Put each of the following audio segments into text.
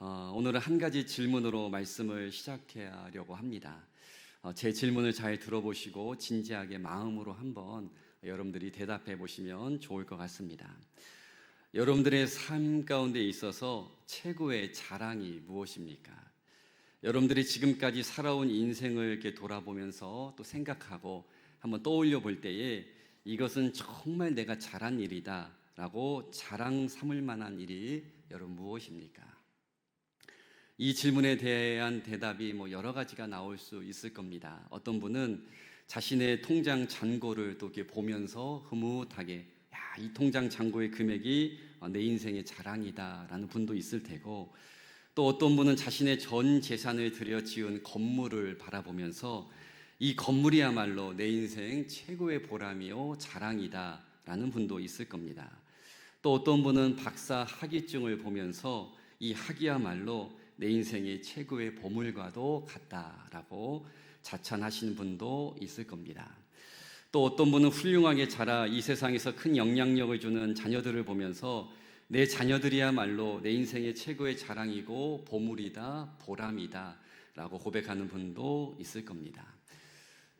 오늘은 한 가지 질문으로 말씀을 시작하려고 합니다. 제 질문을 잘 들어보시고 진지하게 마음으로 한번 여러분들이 대답해 보시면 좋을 것 같습니다. 여러분들의 삶 가운데 있어서 최고의 자랑이 무엇입니까? 여러분들이 지금까지 살아온 인생을 이렇게 돌아보면서 또 생각하고 한번 떠올려 볼 때에 이것은 정말 내가 잘한 일이다 라고 자랑 삼을 만한 일이 여러분 무엇입니까? 이 질문에 대한 대답이 여러 가지가 나올 수 있을 겁니다. 어떤 분은 자신의 통장 잔고를 또 이렇게 보면서 흐뭇하게 이 통장 잔고의 금액이 내 인생의 자랑이다라는 분도 있을 테고, 또 어떤 분은 자신의 전 재산을 들여 지은 건물을 바라보면서 이 건물이야말로 내 인생 최고의 보람이요 자랑이다라는 분도 있을 겁니다. 또 어떤 분은 박사 학위증을 보면서 이 학위야말로 내 인생의 최고의 보물과도 같다라고 자찬하시는 분도 있을 겁니다. 또 어떤 분은 훌륭하게 자라 이 세상에서 큰 영향력을 주는 자녀들을 보면서 내 자녀들이야말로 내 인생의 최고의 자랑이고 보물이다, 보람이다 라고 고백하는 분도 있을 겁니다.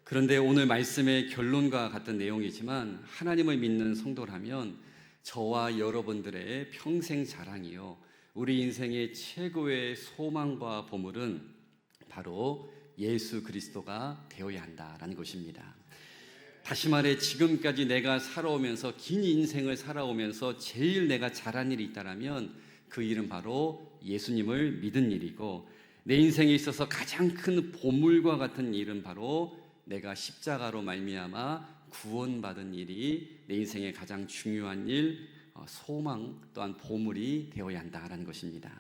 그런데 오늘 말씀의 결론과 같은 내용이지만 하나님을 믿는 성도라면 저와 여러분들의 평생 자랑이요, 우리 인생의 최고의 소망과 보물은 바로 예수 그리스도가 되어야 한다라는 것입니다. 다시 말해 지금까지 내가 살아오면서 긴 인생을 살아오면서 제일 내가 잘한 일이 있다면 그 일은 바로 예수님을 믿은 일이고, 내 인생에 있어서 가장 큰 보물과 같은 일은 바로 내가 십자가로 말미암아 구원받은 일이 내 인생의 가장 중요한 일, 소망 또한 보물이 되어야 한다라는 것입니다.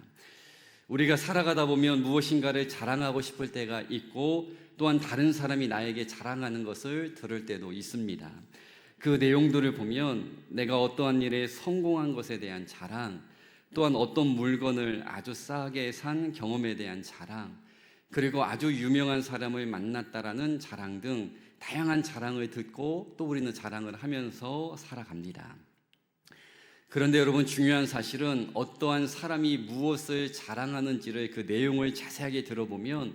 우리가 살아가다 보면 무엇인가를 자랑하고 싶을 때가 있고, 또한 다른 사람이 나에게 자랑하는 것을 들을 때도 있습니다. 그 내용들을 보면 내가 어떠한 일에 성공한 것에 대한 자랑, 또한 어떤 물건을 아주 싸게 산 경험에 대한 자랑, 그리고 아주 유명한 사람을 만났다라는 자랑 등 다양한 자랑을 듣고 또 우리는 자랑을 하면서 살아갑니다. 그런데 여러분, 중요한 사실은 어떠한 사람이 무엇을 자랑하는지를 그 내용을 자세하게 들어보면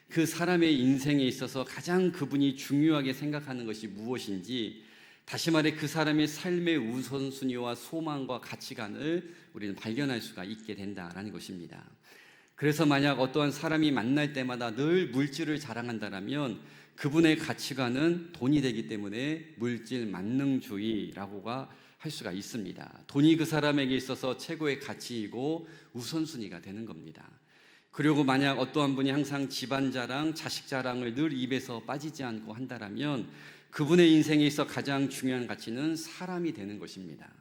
그 사람의 인생에 있어서 가장 그분이 중요하게 생각하는 것이 무엇인지, 다시 말해 그 사람의 삶의 우선순위와 소망과 가치관을 우리는 발견할 수가 있게 된다라는 것입니다. 그래서 만약 어떠한 사람이 만날 때마다 늘 물질을 자랑한다면 그분의 가치관은 돈이 되기 때문에 물질 만능주의라고가 할 수가 있습니다. 돈이 그 사람에게 있어서 최고의 가치이고 우선순위가 되는 겁니다. 그리고 만약 어떠한 분이 항상 집안 자랑, 자식 자랑을 늘 입에서 빠지지 않고 한다면 그분의 인생에 있어 가장 중요한 가치는 사람이 되는 것입니다.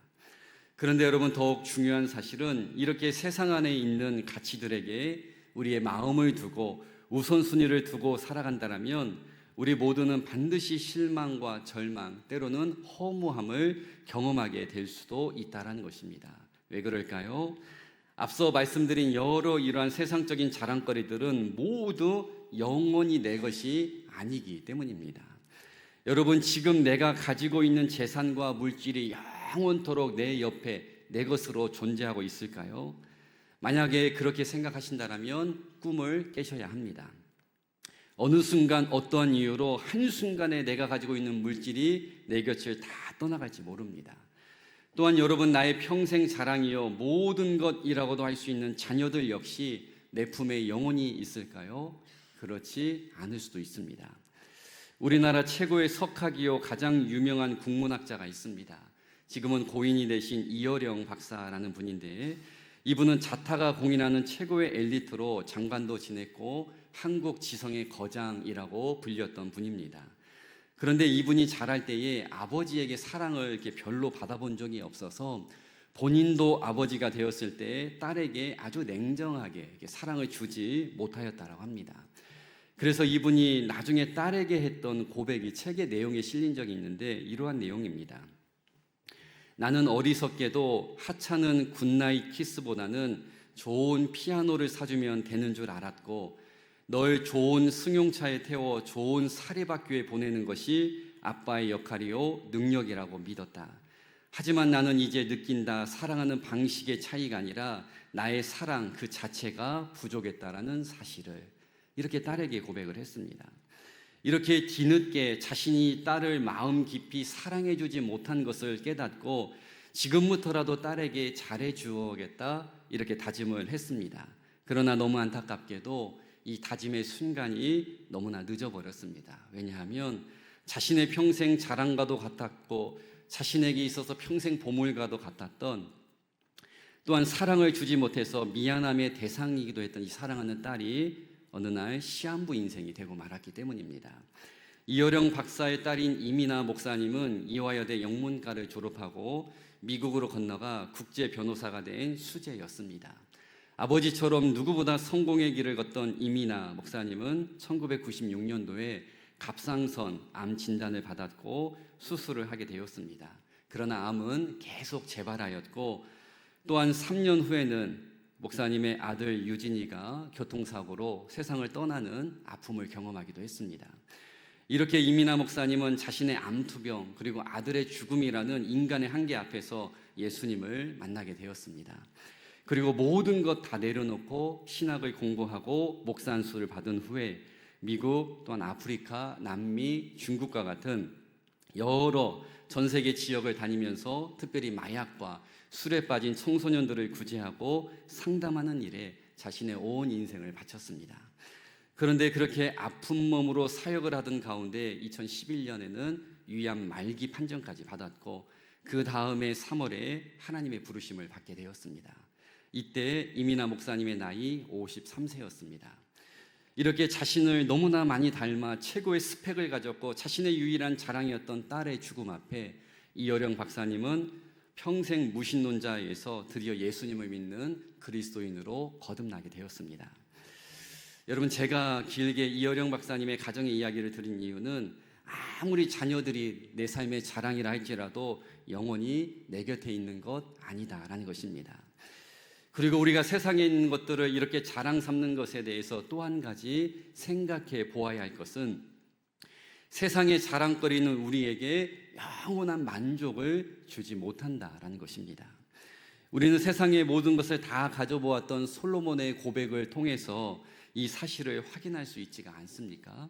그런데 여러분, 더욱 중요한 사실은 이렇게 세상 안에 있는 가치들에게 우리의 마음을 두고 우선순위를 두고 살아간다면 우리 모두는 반드시 실망과 절망, 때로는 허무함을 경험하게 될 수도 있다는 것입니다. 왜 그럴까요? 앞서 말씀드린 여러 이러한 세상적인 자랑거리들은 모두 영원히 내 것이 아니기 때문입니다. 여러분, 지금 내가 가지고 있는 재산과 물질이 영원토록 내 옆에 내 것으로 존재하고 있을까요? 만약에 그렇게 생각하신다면 꿈을 깨셔야 합니다. 어느 순간 어떠한 이유로 한순간에 내가 가지고 있는 물질이 내 곁을 다 떠나갈지 모릅니다. 또한 여러분, 나의 평생 자랑이요 모든 것이라고도 할 수 있는 자녀들 역시 내 품에 영원히 있을까요? 그렇지 않을 수도 있습니다. 우리나라 최고의 석학이요 가장 유명한 국문학자가 있습니다. 지금은 고인이 되신 이어령 박사라는 분인데, 이분은 자타가 공인하는 최고의 엘리트로 장관도 지냈고 한국 지성의 거장이라고 불렸던 분입니다. 그런데 이분이 자랄 때에 아버지에게 사랑을 이렇게 별로 받아본 적이 없어서 본인도 아버지가 되었을 때 딸에게 아주 냉정하게 사랑을 주지 못하였다고 합니다. 그래서 이분이 나중에 딸에게 했던 고백이 책의 내용에 실린 적이 있는데 이러한 내용입니다. 나는 어리석게도 하찮은 굿나잇 키스보다는 좋은 피아노를 사주면 되는 줄 알았고, 널 좋은 승용차에 태워 좋은 사립학교에 보내는 것이 아빠의 역할이요 능력이라고 믿었다. 하지만 나는 이제 느낀다. 사랑하는 방식의 차이가 아니라 나의 사랑 그 자체가 부족했다라는 사실을 이렇게 딸에게 고백을 했습니다. 이렇게 뒤늦게 자신이 딸을 마음 깊이 사랑해주지 못한 것을 깨닫고 지금부터라도 딸에게 잘해주어야겠다 이렇게 다짐을 했습니다. 그러나 너무 안타깝게도 이 다짐의 순간이 너무나 늦어버렸습니다. 왜냐하면 자신의 평생 자랑과도 같았고 자신에게 있어서 평생 보물과도 같았던, 또한 사랑을 주지 못해서 미안함의 대상이기도 했던 이 사랑하는 딸이 어느 날 시한부 인생이 되고 말았기 때문입니다. 이어령 박사의 딸인 이민아 목사님은 이화여대 영문과를 졸업하고 미국으로 건너가 국제 변호사가 된 수재였습니다. 아버지처럼 누구보다 성공의 길을 걷던 이민아 목사님은 1996년도에 갑상선 암 진단을 받았고 수술을 하게 되었습니다. 그러나 암은 계속 재발하였고, 또한 3년 후에는 목사님의 아들 유진이가 교통사고로 세상을 떠나는 아픔을 경험하기도 했습니다. 이렇게 이민아 목사님은 자신의 암투병 그리고 아들의 죽음이라는 인간의 한계 앞에서 예수님을 만나게 되었습니다. 그리고 모든 것 다 내려놓고 신학을 공부하고 목사 안수를 받은 후에 미국 또한 아프리카, 남미, 중국과 같은 여러 전 세계 지역을 다니면서 특별히 마약과 술에 빠진 청소년들을 구제하고 상담하는 일에 자신의 온 인생을 바쳤습니다. 그런데 그렇게 아픈 몸으로 사역을 하던 가운데 2011년에는 위암 말기 판정까지 받았고, 그 다음에 3월에 하나님의 부르심을 받게 되었습니다. 이때 이민아 목사님의 나이 53세였습니다. 이렇게 자신을 너무나 많이 닮아 최고의 스펙을 가졌고 자신의 유일한 자랑이었던 딸의 죽음 앞에 이어령 박사님은 평생 무신론자에서 드디어 예수님을 믿는 그리스도인으로 거듭나게 되었습니다. 여러분, 제가 길게 이어령 박사님의 가정의 이야기를 드린 이유는 아무리 자녀들이 내 삶의 자랑이라 할지라도 영원히 내 곁에 있는 것 아니다라는 것입니다. 그리고 우리가 세상에 있는 것들을 이렇게 자랑 삼는 것에 대해서 또 한 가지 생각해 보아야 할 것은, 세상의 자랑거리는 우리에게 영원한 만족을 주지 못한다라는 것입니다. 우리는 세상의 모든 것을 다 가져보았던 솔로몬의 고백을 통해서 이 사실을 확인할 수 있지가 않습니까?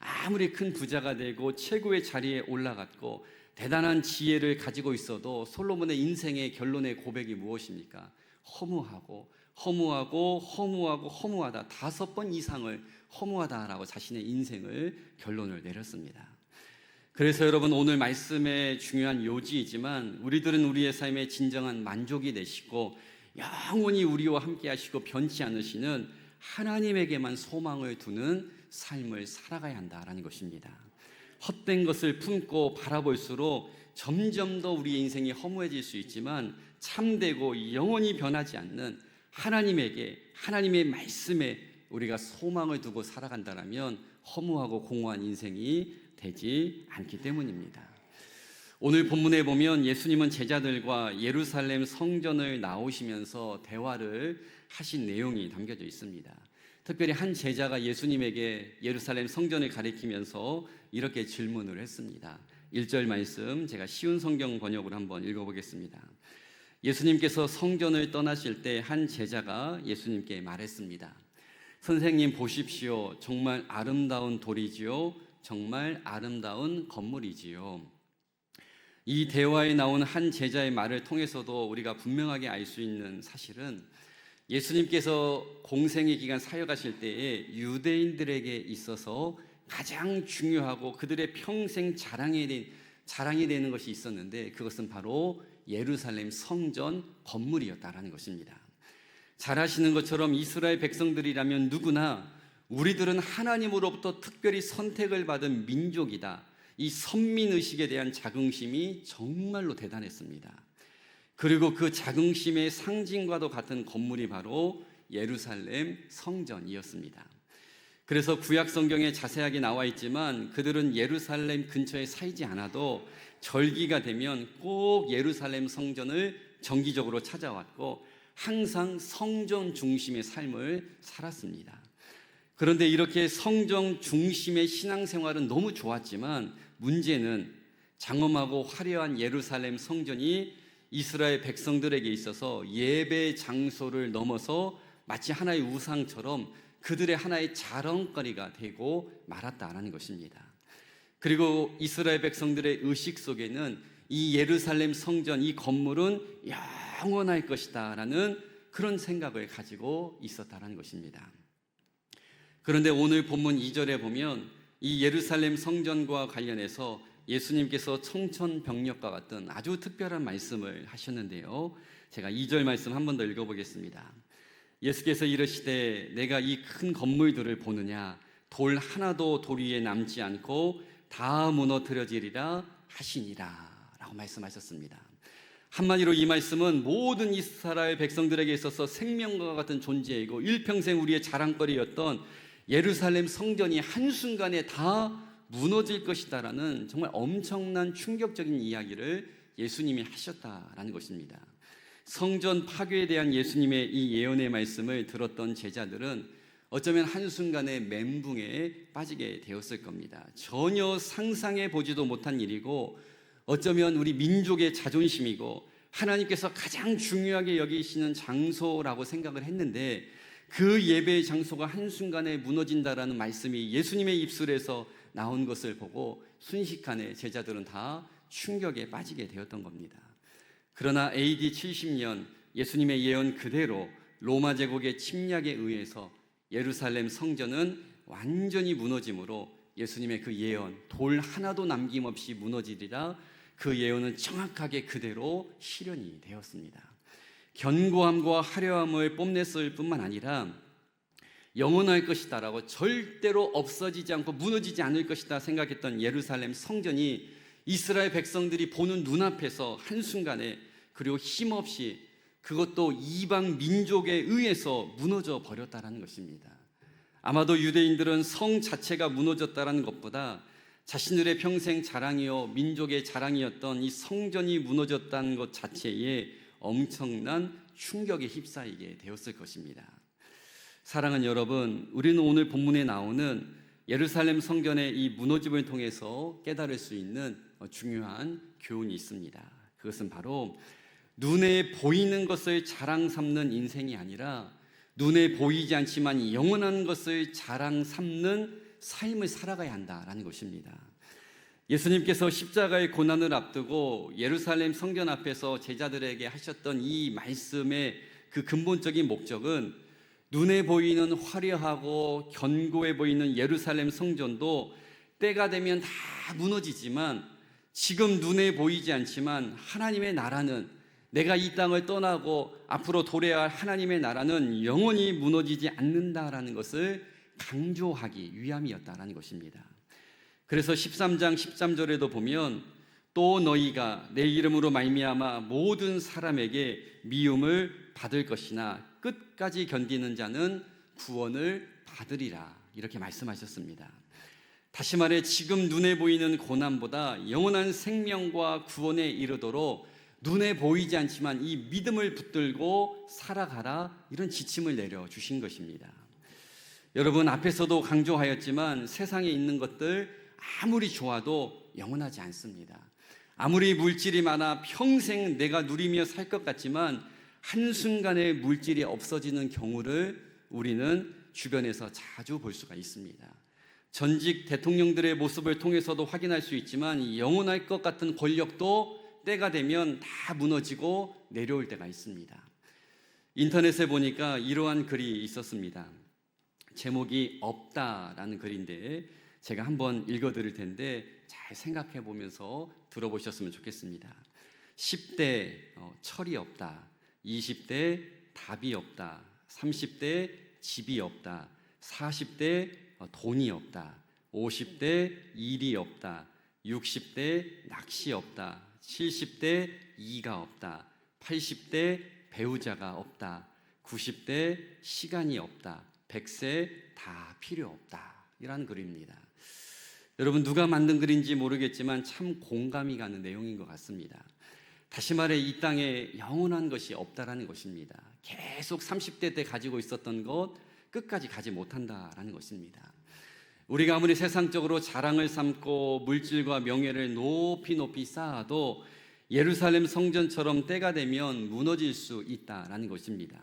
아무리 큰 부자가 되고 최고의 자리에 올라갔고 대단한 지혜를 가지고 있어도 솔로몬의 인생의 결론의 고백이 무엇입니까? 허무하고 허무하고 허무하고 허무하다, 5번 이상을 허무하다라고 자신의 인생을 결론을 내렸습니다. 그래서 여러분, 오늘 말씀의 중요한 요지이지만 우리들은 우리의 삶에 진정한 만족이 되시고 영원히 우리와 함께 하시고 변치 않으시는 하나님에게만 소망을 두는 삶을 살아가야 한다라는 것입니다. 헛된 것을 품고 바라볼수록 점점 더 우리의 인생이 허무해질 수 있지만 참되고 영원히 변하지 않는 하나님에게, 하나님의 말씀에 우리가 소망을 두고 살아간다면 허무하고 공허한 인생이 되지 않기 때문입니다. 오늘 본문에 보면 예수님은 제자들과 예루살렘 성전을 나오시면서 대화를 하신 내용이 담겨져 있습니다. 특별히 한 제자가 예수님에게 예루살렘 성전을 가리키면서 이렇게 질문을 했습니다. 1절 말씀 제가 쉬운 성경 번역으로 한번 읽어보겠습니다. 예수님께서 성전을 떠나실 때 한 제자가 예수님께 말했습니다. 선생님 보십시오. 정말 아름다운 돌이지요. 정말 아름다운 건물이지요. 이 대화에 나온 한 제자의 말을 통해서도 우리가 분명하게 알 수 있는 사실은, 예수님께서 공생의 기간 사역하실 때에 유대인들에게 있어서 가장 중요하고 그들의 평생 자랑이 되는 것이 있었는데, 그것은 바로 예루살렘 성전 건물이었다라는 것입니다. 잘 아시는 것처럼 이스라엘 백성들이라면 누구나 우리들은 하나님으로부터 특별히 선택을 받은 민족이다, 이 선민의식에 대한 자긍심이 정말로 대단했습니다. 그리고 그 자긍심의 상징과도 같은 건물이 바로 예루살렘 성전이었습니다. 그래서 구약 성경에 자세하게 나와 있지만 그들은 예루살렘 근처에 살지 않아도 절기가 되면 꼭 예루살렘 성전을 정기적으로 찾아왔고 항상 성전 중심의 삶을 살았습니다. 그런데 이렇게 성전 중심의 신앙생활은 너무 좋았지만 문제는 장엄하고 화려한 예루살렘 성전이 이스라엘 백성들에게 있어서 예배 장소를 넘어서 마치 하나의 우상처럼 그들의 하나의 자랑거리가 되고 말았다라는 것입니다. 그리고 이스라엘 백성들의 의식 속에는 이 예루살렘 성전, 이 건물은 영원할 것이다 라는 그런 생각을 가지고 있었다라는 것입니다. 그런데 오늘 본문 2절에 보면 이 예루살렘 성전과 관련해서 예수님께서 청천벽력과 같은 아주 특별한 말씀을 하셨는데요. 제가 2절 말씀 한 번 더 읽어보겠습니다. 예수께서 이르시되 내가 이 큰 건물들을 보느냐 돌 하나도 돌 위에 남지 않고 다 무너뜨려지리라 하시니라 라고 말씀하셨습니다. 한마디로 이 말씀은 모든 이스라엘 백성들에게 있어서 생명과 같은 존재이고 일평생 우리의 자랑거리였던 예루살렘 성전이 한순간에 다 무너질 것이다라는 정말 엄청난 충격적인 이야기를 예수님이 하셨다라는 것입니다. 성전 파괴에 대한 예수님의 이 예언의 말씀을 들었던 제자들은 어쩌면 한순간에 멘붕에 빠지게 되었을 겁니다. 전혀 상상해 보지도 못한 일이고 어쩌면 우리 민족의 자존심이고 하나님께서 가장 중요하게 여기시는 장소라고 생각을 했는데 그 예배의 장소가 한순간에 무너진다라는 말씀이 예수님의 입술에서 나온 것을 보고 순식간에 제자들은 다 충격에 빠지게 되었던 겁니다. 그러나 AD 70년 예수님의 예언 그대로 로마 제국의 침략에 의해서 예루살렘 성전은 완전히 무너짐으로 예수님의 그 예언 돌 하나도 남김없이 무너지리라 그 예언은 정확하게 그대로 실현이 되었습니다. 견고함과 화려함을 뽐냈을 뿐만 아니라 영원할 것이다라고 절대로 없어지지 않고 무너지지 않을 것이다 생각했던 예루살렘 성전이 이스라엘 백성들이 보는 눈앞에서 한순간에 그리고 힘없이 그것도 이방 민족에 의해서 무너져 버렸다는 것입니다. 아마도 유대인들은 성 자체가 무너졌다는 것보다 자신들의 평생 자랑이요 민족의 자랑이었던 이 성전이 무너졌다는 것 자체에 엄청난 충격에 휩싸이게 되었을 것입니다. 사랑하는 여러분, 우리는 오늘 본문에 나오는 예루살렘 성전의 이 무너짐을 통해서 깨달을 수 있는 중요한 교훈이 있습니다. 그것은 바로 눈에 보이는 것을 자랑 삼는 인생이 아니라 눈에 보이지 않지만 영원한 것을 자랑 삼는 삶을 살아가야 한다라는 것입니다. 예수님께서 십자가의 고난을 앞두고 예루살렘 성전 앞에서 제자들에게 하셨던 이 말씀의 그 근본적인 목적은 눈에 보이는 화려하고 견고해 보이는 예루살렘 성전도 때가 되면 다 무너지지만 지금 눈에 보이지 않지만 하나님의 나라는 내가 이 땅을 떠나고 앞으로 도래할 하나님의 나라는 영원히 무너지지 않는다라는 것을 강조하기 위함이었다라는 것입니다. 그래서 13장 13절에도 보면 또 너희가 내 이름으로 말미암아 모든 사람에게 미움을 받을 것이나 끝까지 견디는 자는 구원을 받으리라 이렇게 말씀하셨습니다. 다시 말해 지금 눈에 보이는 고난보다 영원한 생명과 구원에 이르도록 눈에 보이지 않지만 이 믿음을 붙들고 살아가라 이런 지침을 내려주신 것입니다. 여러분 앞에서도 강조하였지만 세상에 있는 것들 아무리 좋아도 영원하지 않습니다. 아무리 물질이 많아 평생 내가 누리며 살 것 같지만 한순간에 물질이 없어지는 경우를 우리는 주변에서 자주 볼 수가 있습니다. 전직 대통령들의 모습을 통해서도 확인할 수 있지만 영원할 것 같은 권력도 때가 되면 다 무너지고 내려올 때가 있습니다. 인터넷에 보니까 이러한 글이 있었습니다. 제목이 없다라는 글인데 제가 한번 읽어드릴 텐데 잘 생각해 보면서 들어보셨으면 좋겠습니다. 10대 철이 없다, 20대 답이 없다, 30대 집이 없다, 40대 돈이 없다, 50대 일이 없다, 60대 낚시 없다, 70대 이가 없다, 80대 배우자가 없다, 90대 시간이 없다, 100세 다 필요 없다 이라는 글입니다. 여러분 누가 만든 글인지 모르겠지만 참 공감이 가는 내용인 것 같습니다. 다시 말해 이 땅에 영원한 것이 없다라는 것입니다. 계속 30대 때 가지고 있었던 것 끝까지 가지 못한다라는 것입니다. 우리가 아무리 세상적으로 자랑을 삼고 물질과 명예를 높이 쌓아도 예루살렘 성전처럼 때가 되면 무너질 수 있다라는 것입니다.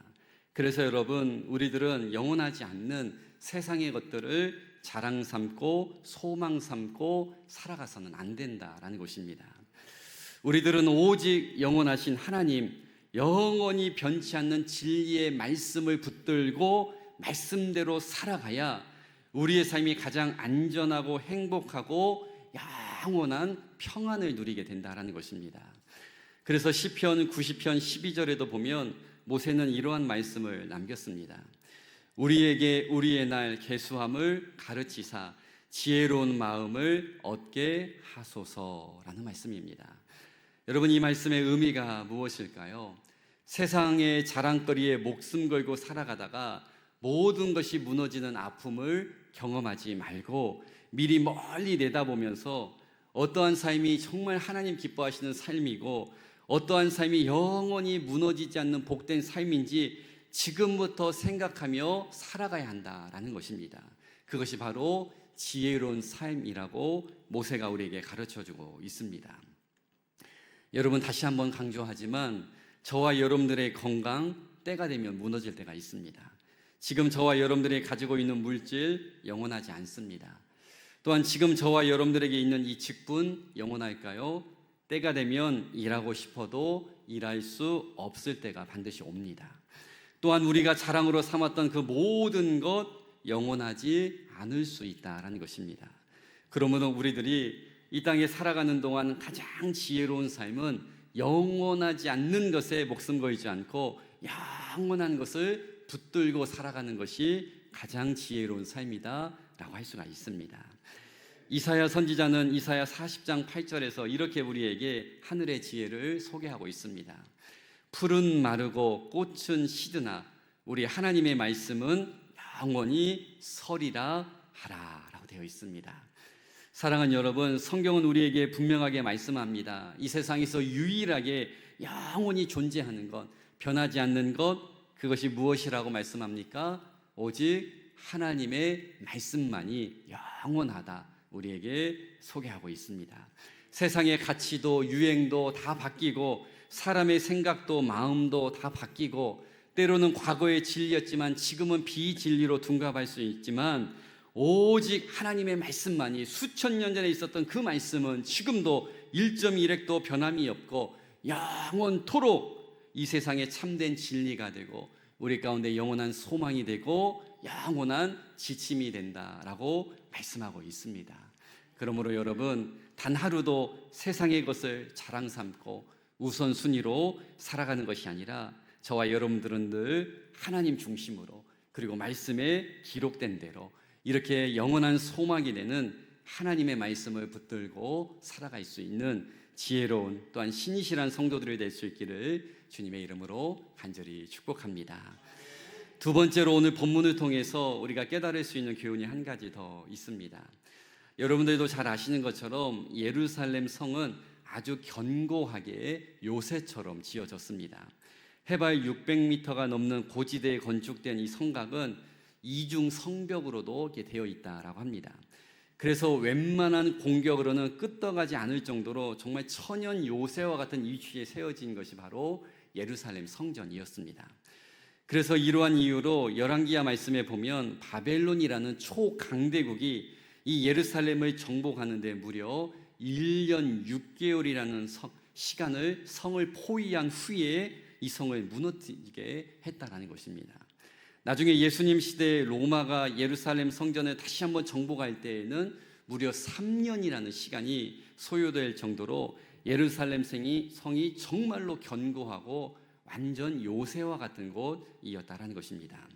그래서 여러분, 우리들은 영원하지 않는 세상의 것들을 자랑 삼고 소망 삼고 살아가서는 안 된다라는 것입니다. 우리들은 오직 영원하신 하나님, 영원히 변치 않는 진리의 말씀을 붙들고 말씀대로 살아가야 우리의 삶이 가장 안전하고 행복하고 영원한 평안을 누리게 된다라는 것입니다. 그래서 시편 90편 12절에도 보면 모세는 이러한 말씀을 남겼습니다. 우리에게 우리의 날 계수함을 가르치사 지혜로운 마음을 얻게 하소서라는 말씀입니다. 여러분, 이 말씀의 의미가 무엇일까요? 세상의 자랑거리에 목숨 걸고 살아가다가 모든 것이 무너지는 아픔을 경험하지 말고 미리 멀리 내다보면서 어떠한 삶이 정말 하나님 기뻐하시는 삶이고 어떠한 삶이 영원히 무너지지 않는 복된 삶인지 지금부터 생각하며 살아가야 한다라는 것입니다. 그것이 바로 지혜로운 삶이라고 모세가 우리에게 가르쳐주고 있습니다. 여러분, 다시 한번 강조하지만 저와 여러분들의 건강, 때가 되면 무너질 때가 있습니다. 지금 저와 여러분들이 가지고 있는 물질 영원하지 않습니다. 또한 지금 저와 여러분들에게 있는 이 직분 영원할까요? 때가 되면 일하고 싶어도 일할 수 없을 때가 반드시 옵니다. 또한 우리가 자랑으로 삼았던 그 모든 것 영원하지 않을 수 있다라는 것입니다. 그러므로 우리들이 이 땅에 살아가는 동안 가장 지혜로운 삶은 영원하지 않는 것에 목숨 걸지 않고 영원한 것을 붙들고 살아가는 것이 가장 지혜로운 삶이다라고 할 수가 있습니다. 이사야 선지자는 이사야 40장 8절에서 이렇게 우리에게 하늘의 지혜를 소개하고 있습니다. 풀은 마르고 꽃은 시드나 우리 하나님의 말씀은 영원히 서리라 하라라고 되어 있습니다. 사랑하는 여러분, 성경은 우리에게 분명하게 말씀합니다. 이 세상에서 유일하게 영원히 존재하는 것, 변하지 않는 것, 그것이 무엇이라고 말씀합니까? 오직 하나님의 말씀만이 영원하다 우리에게 소개하고 있습니다. 세상의 가치도 유행도 다 바뀌고 사람의 생각도 마음도 다 바뀌고 때로는 과거의 진리였지만 지금은 비진리로 둔갑할 수 있지만 오직 하나님의 말씀만이 수천 년 전에 있었던 그 말씀은 지금도 1.1핵도 변함이 없고 영원토록 이 세상에 참된 진리가 되고 우리 가운데 영원한 소망이 되고 영원한 지침이 된다라고 말씀하고 있습니다. 그러므로 여러분, 단 하루도 세상의 것을 자랑 삼고 우선순위로 살아가는 것이 아니라 저와 여러분들은 늘 하나님 중심으로 그리고 말씀에 기록된 대로 이렇게 영원한 소망이 되는 하나님의 말씀을 붙들고 살아갈 수 있는 지혜로운 또한 신실한 성도들이 될 수 있기를 주님의 이름으로 간절히 축복합니다. 두 번째로 오늘 본문을 통해서 우리가 깨달을 수 있는 교훈이 한 가지 더 있습니다. 여러분들도 잘 아시는 것처럼 예루살렘 성은 아주 견고하게 요새처럼 지어졌습니다. 해발 600m가 넘는 고지대에 건축된 이 성곽은 이중 성벽으로도 이렇게 되어 있다라고 합니다. 그래서 웬만한 공격으로는 끄떡하지 않을 정도로 정말 천연 요새와 같은 위치에 세워진 것이 바로 예루살렘 성전이었습니다. 그래서 이러한 이유로 열왕기야 말씀에 보면 바벨론이라는 초강대국이 이 예루살렘을 정복하는 데 무려 1년 6개월이라는 시간을 성을 포위한 후에 이 성을 무너지게 했다라는 것입니다. 나중에 예수님 시대에 로마가 예루살렘 성전을 다시 한번 정복할 때에는 무려 3년이라는 시간이 소요될 정도로 예루살렘 성이 정말로 견고하고 완전 요새와 같은 곳이었다라는 것입니다.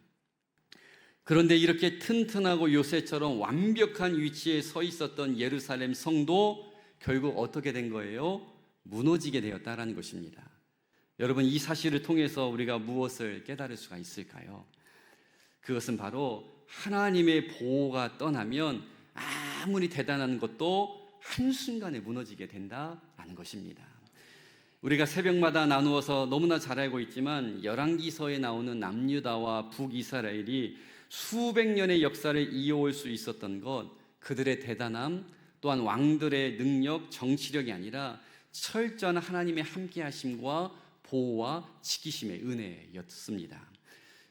그런데 이렇게 튼튼하고 요새처럼 완벽한 위치에 서 있었던 예루살렘 성도 결국 어떻게 된 거예요? 무너지게 되었다라는 것입니다. 여러분, 이 사실을 통해서 우리가 무엇을 깨달을 수가 있을까요? 그것은 바로 하나님의 보호가 떠나면 아무리 대단한 것도 한순간에 무너지게 된다라는 것입니다. 우리가 새벽마다 나누어서 너무나 잘 알고 있지만 열왕기서에 나오는 남유다와 북이스라엘이 수백 년의 역사를 이어올 수 있었던 것, 그들의 대단함 또한 왕들의 능력, 정치력이 아니라 철저한 하나님의 함께하심과 보호와 지키심의 은혜였습니다.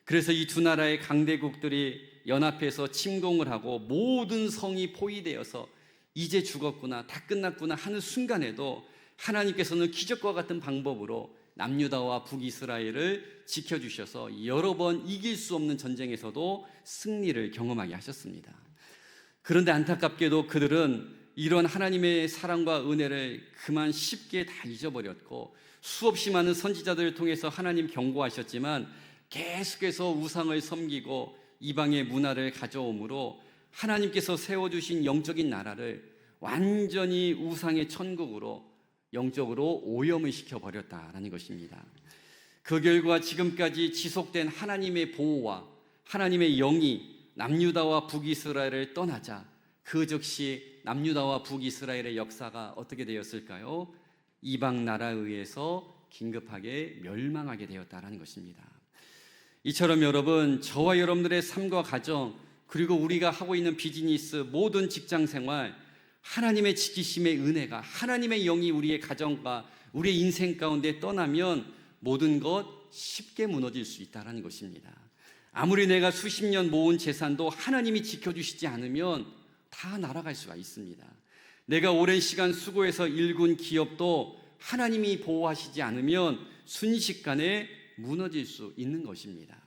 그래서 이 두 나라의 강대국들이 연합해서 침공을 하고 모든 성이 포위되어서 이제 죽었구나, 다 끝났구나 하는 순간에도 하나님께서는 기적과 같은 방법으로 남유다와 북이스라엘을 지켜주셔서 여러 번 이길 수 없는 전쟁에서도 승리를 경험하게 하셨습니다. 그런데 안타깝게도 그들은 이런 하나님의 사랑과 은혜를 그만 쉽게 다 잊어버렸고, 수없이 많은 선지자들을 통해서 하나님 경고하셨지만 계속해서 우상을 섬기고 이방의 문화를 가져오므로 하나님께서 세워주신 영적인 나라를 완전히 우상의 천국으로 영적으로 오염을 시켜버렸다라는 것입니다. 그 결과 지금까지 지속된 하나님의 보호와 하나님의 영이 남유다와 북이스라엘을 떠나자 그 즉시 남유다와 북이스라엘의 역사가 어떻게 되었을까요? 이방 나라에 의해서 긴급하게 멸망하게 되었다라는 것입니다. 이처럼 여러분, 저와 여러분들의 삶과 가정, 그리고 우리가 하고 있는 비즈니스, 모든 직장 생활, 하나님의 지키심의 은혜가, 하나님의 영이 우리의 가정과 우리의 인생 가운데 떠나면 모든 것 쉽게 무너질 수 있다는 것입니다. 아무리 내가 수십 년 모은 재산도 하나님이 지켜주시지 않으면 다 날아갈 수가 있습니다. 내가 오랜 시간 수고해서 일군 기업도 하나님이 보호하시지 않으면 순식간에 무너질 수 있는 것입니다.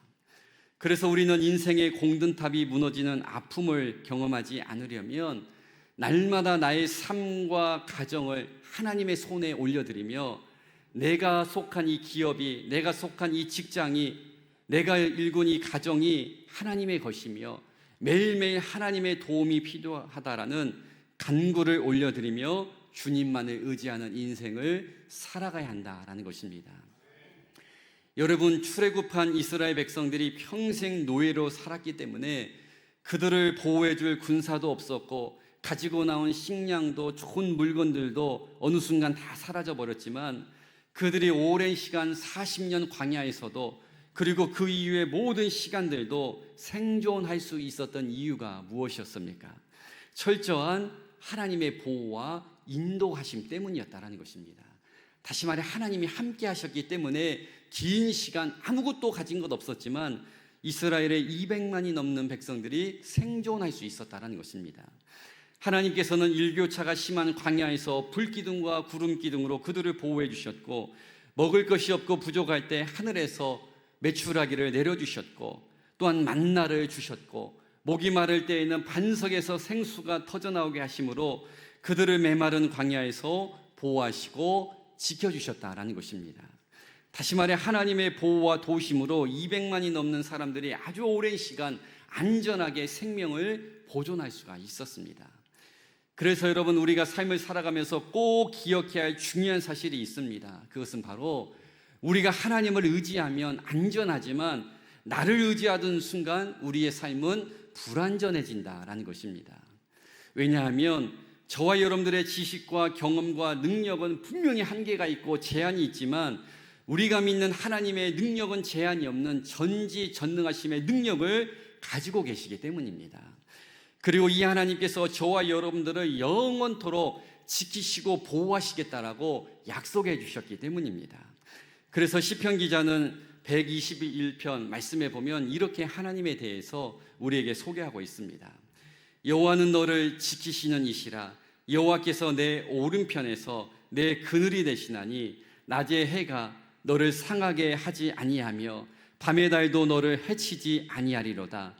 그래서 우리는 인생의 공든탑이 무너지는 아픔을 경험하지 않으려면 날마다 나의 삶과 가정을 하나님의 손에 올려드리며, 내가 속한 이 기업이, 내가 속한 이 직장이, 내가 일군 이 가정이 하나님의 것이며 매일매일 하나님의 도움이 필요하다라는 간구를 올려드리며 주님만을 의지하는 인생을 살아가야 한다라는 것입니다. 여러분, 출애굽한 이스라엘 백성들이 평생 노예로 살았기 때문에 그들을 보호해줄 군사도 없었고 가지고 나온 식량도 좋은 물건들도 어느 순간 다 사라져버렸지만, 그들이 오랜 시간 40년 광야에서도, 그리고 그 이후의 모든 시간들도 생존할 수 있었던 이유가 무엇이었습니까? 철저한 하나님의 보호와 인도하심 때문이었다는 것입니다. 다시 말해 하나님이 함께 하셨기 때문에 긴 시간 아무것도 가진 것 없었지만 이스라엘의 200만이 넘는 백성들이 생존할 수 있었다는 것입니다. 하나님께서는 일교차가 심한 광야에서 불기둥과 구름기둥으로 그들을 보호해 주셨고, 먹을 것이 없고 부족할 때 하늘에서 메추라기를 내려주셨고, 또한 만나를 주셨고, 목이 마를 때에는 반석에서 생수가 터져나오게 하심으로 그들을 메마른 광야에서 보호하시고 지켜주셨다라는 것입니다. 다시 말해 하나님의 보호와 도우심으로 200만이 넘는 사람들이 아주 오랜 시간 안전하게 생명을 보존할 수가 있었습니다. 그래서 여러분, 우리가 삶을 살아가면서 꼭 기억해야 할 중요한 사실이 있습니다. 그것은 바로 우리가 하나님을 의지하면 안전하지만 나를 의지하던 순간 우리의 삶은 불안전해진다라는 것입니다. 왜냐하면 저와 여러분들의 지식과 경험과 능력은 분명히 한계가 있고 제한이 있지만 우리가 믿는 하나님의 능력은 제한이 없는 전지전능하심의 능력을 가지고 계시기 때문입니다. 그리고 이 하나님께서 저와 여러분들을 영원토록 지키시고 보호하시겠다라고 약속해 주셨기 때문입니다. 그래서 시편 기자는 121편 말씀에 보면 이렇게 하나님에 대해서 우리에게 소개하고 있습니다. 여호와는 너를 지키시는 이시라. 여호와께서 내 오른편에서 내 그늘이 되시나니 낮의 해가 너를 상하게 하지 아니하며 밤의 달도 너를 해치지 아니하리로다.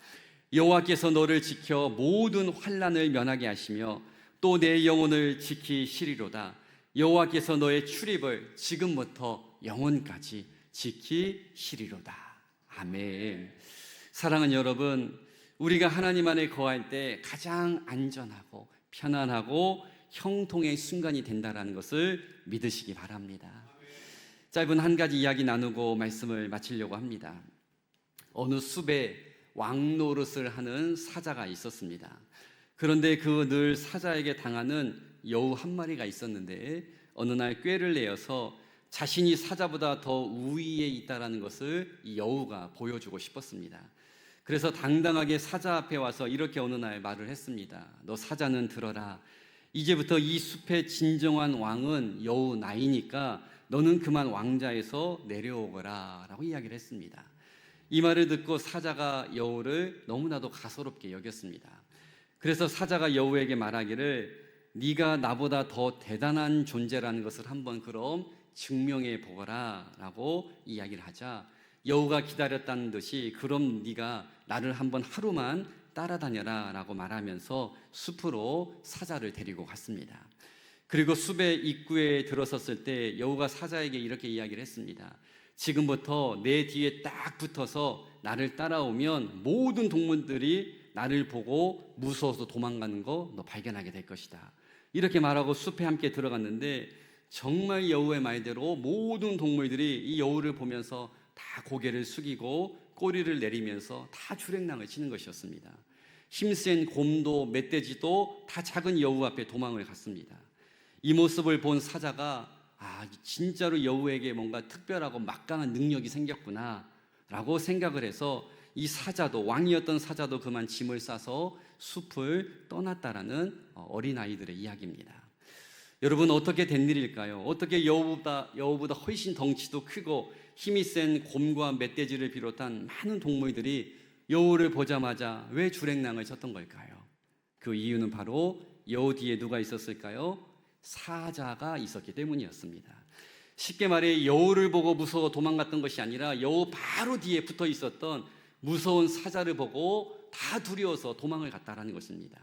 여호와께서 너를 지켜 모든 환난을 면하게 하시며 또 내 영혼을 지키시리로다. 여호와께서 너의 출입을 지금부터 영원까지 지키시리로다. 아멘. 사랑하는 여러분, 우리가 하나님 안에 거할 때 가장 안전하고 편안하고 형통의 순간이 된다는 것을 믿으시기 바랍니다. 짧은 한 가지 이야기 나누고 말씀을 마치려고 합니다. 어느 숲에 왕노릇을 하는 사자가 있었습니다. 그런데 그 늘 사자에게 당하는 여우 한 마리가 있었는데 어느 날 꾀를 내어서 자신이 사자보다 더 우위에 있다는 것을 이 여우가 보여주고 싶었습니다. 그래서 당당하게 사자 앞에 와서 이렇게 어느 날 말을 했습니다. 너 사자는 들어라. 이제부터 이 숲의 진정한 왕은 여우 나이니까 너는 그만 왕자에서 내려오거라 라고 이야기를 했습니다. 이 말을 듣고 사자가 여우를 너무나도 가소롭게 여겼습니다. 그래서 사자가 여우에게 말하기를 네가 나보다 더 대단한 존재라는 것을 한번 그럼 증명해 보거라 라고 이야기를 하자 여우가 기다렸다는 듯이 그럼 네가 나를 한번 하루만 따라다녀라 라고 말하면서 숲으로 사자를 데리고 갔습니다. 그리고 숲의 입구에 들어섰을 때 여우가 사자에게 이렇게 이야기를 했습니다. 지금부터 내 뒤에 딱 붙어서 나를 따라오면 모든 동물들이 나를 보고 무서워서 도망가는 거 너 발견하게 될 것이다. 이렇게 말하고 숲에 함께 들어갔는데 정말 여우의 말대로 모든 동물들이 이 여우를 보면서 다 고개를 숙이고 꼬리를 내리면서 다 주랭랑을 치는 것이었습니다. 힘센 곰도 멧돼지도 다 작은 여우 앞에 도망을 갔습니다. 이 모습을 본 사자가 진짜로 여우에게 뭔가 특별하고 막강한 능력이 생겼구나 라고 생각을 해서 이 사자도 왕이었던 사자도 그만 짐을 싸서 숲을 떠났다라는 어린아이들의 이야기입니다. 여러분 어떻게 된 일일까요? 어떻게 여우보다 훨씬 덩치도 크고 힘이 센 곰과 멧돼지를 비롯한 많은 동물들이 여우를 보자마자 왜 주랭랑을 쳤던 걸까요? 그 이유는 바로 여우 뒤에 누가 있었을까요? 사자가 있었기 때문이었습니다. 쉽게 말해 여우를 보고 무서워 도망갔던 것이 아니라 여우 바로 뒤에 붙어 있었던 무서운 사자를 보고 다 두려워서 도망을 갔다라는 것입니다.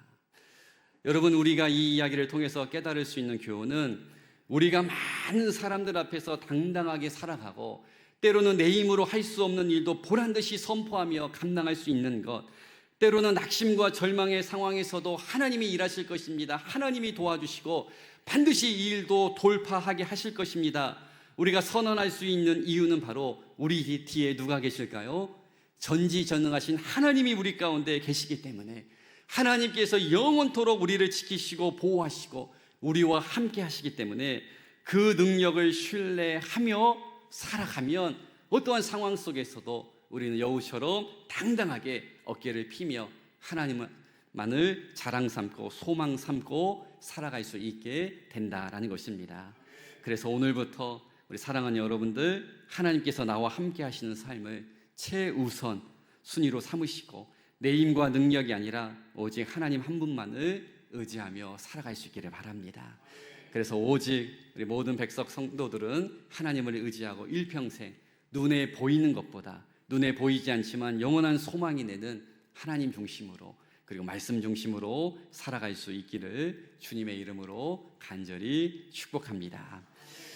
여러분 우리가 이 이야기를 통해서 깨달을 수 있는 교훈은 우리가 많은 사람들 앞에서 당당하게 살아가고 때로는 내 힘으로 할 수 없는 일도 보란듯이 선포하며 감당할 수 있는 것, 때로는 낙심과 절망의 상황에서도 하나님이 일하실 것입니다. 하나님이 도와주시고 반드시 이 일도 돌파하게 하실 것입니다. 우리가 선언할 수 있는 이유는 바로 우리 뒤에 누가 계실까요? 전지전능하신 하나님이 우리 가운데 계시기 때문에 하나님께서 영원토록 우리를 지키시고 보호하시고 우리와 함께 하시기 때문에 그 능력을 신뢰하며 살아가면 어떠한 상황 속에서도 우리는 여우처럼 당당하게 어깨를 피며 하나님만을 자랑 삼고 소망 삼고 살아갈 수 있게 된다라는 것입니다. 그래서 오늘부터 우리 사랑하는 여러분들 하나님께서 나와 함께 하시는 삶을 최우선 순위로 삼으시고 내 힘과 능력이 아니라 오직 하나님 한 분만을 의지하며 살아갈 수 있기를 바랍니다. 그래서 오직 우리 모든 백성 성도들은 하나님을 의지하고 일평생 눈에 보이는 것보다 눈에 보이지 않지만 영원한 소망이 내는 하나님 중심으로 그리고 말씀 중심으로 살아갈 수 있기를 주님의 이름으로 간절히 축복합니다.